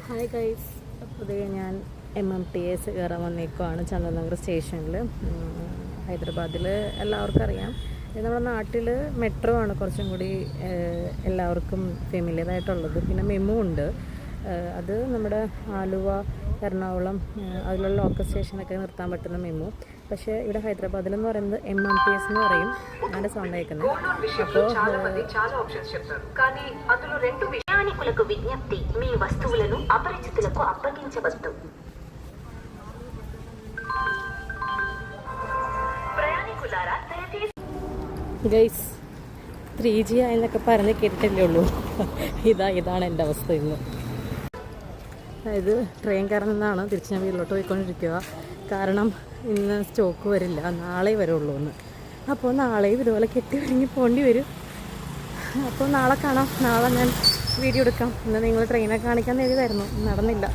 Hi guys, അപ്പോൾ ഞാൻ MMTS കയറാൻ വന്നേക്കുവാണ് ചന്ദ്രനഗർ സ്റ്റേഷനിൽ. ഹൈദരാബാദിൽ എല്ലാവർക്കും അറിയാം. നമ്മുടെ നാട്ടിൽ മെട്രോ ആണ് കുറച്ചും കൂടി എല്ലാവർക്കും ഫെമിലിയർ ആയിട്ടുള്ളത്. പിന്നെ മെമു ഉണ്ട്. അത് നമ്മുടെ ആലുവ, എറണാകുളം അതിലുള്ള ലോക്കൽ സ്റ്റേഷനൊക്കെ നിർത്താൻ പറ്റുന്ന മെമു. പക്ഷേ ഇവിടെ ഹൈദരാബാദിലെന്ന് പറയുന്നത് MMTS എന്ന് പറയും. അതിൻ്റെ സൗണ്ട് കേൾക്കുന്നത്. അപ്പോൾ ప్రయాణికులకు విజ్ఞప్తి, మీ వస్తువులను అపరిచితులకు అప్పగించవద్దు. ప్రయాణికులారా దయచేసి ഗൈസ് 3G ആയെന്നൊക്കെ പറഞ്ഞ് കേട്ടിട്ടല്ലേ ഉള്ളൂ. ഇതാണ് എൻ്റെ അവസ്ഥ ഇന്ന്. അതായത് ട്രെയിൻ കയറുന്നതാണ് തിരിച്ച് ഞാൻ വീട്ടിലോട്ട് പോയിക്കൊണ്ടിരിക്കുക. കാരണം ഇന്ന് സ്റ്റോക്ക് വരില്ല, നാളെ വരുള്ളൂ എന്ന്. അപ്പോൾ നാളെയും ഇതുപോലെ കെട്ടി ഒരുങ്ങി പോകേണ്ടി വരും. അപ്പോൾ നാളെ കാണാം. നാളെ ഞാൻ വീഡിയോ എടുക്കാം. ഇന്ന് നിങ്ങൾ ട്രെയിനെ കാണിക്കാൻ എഴുതായിരുന്നു, നടന്നില്ല.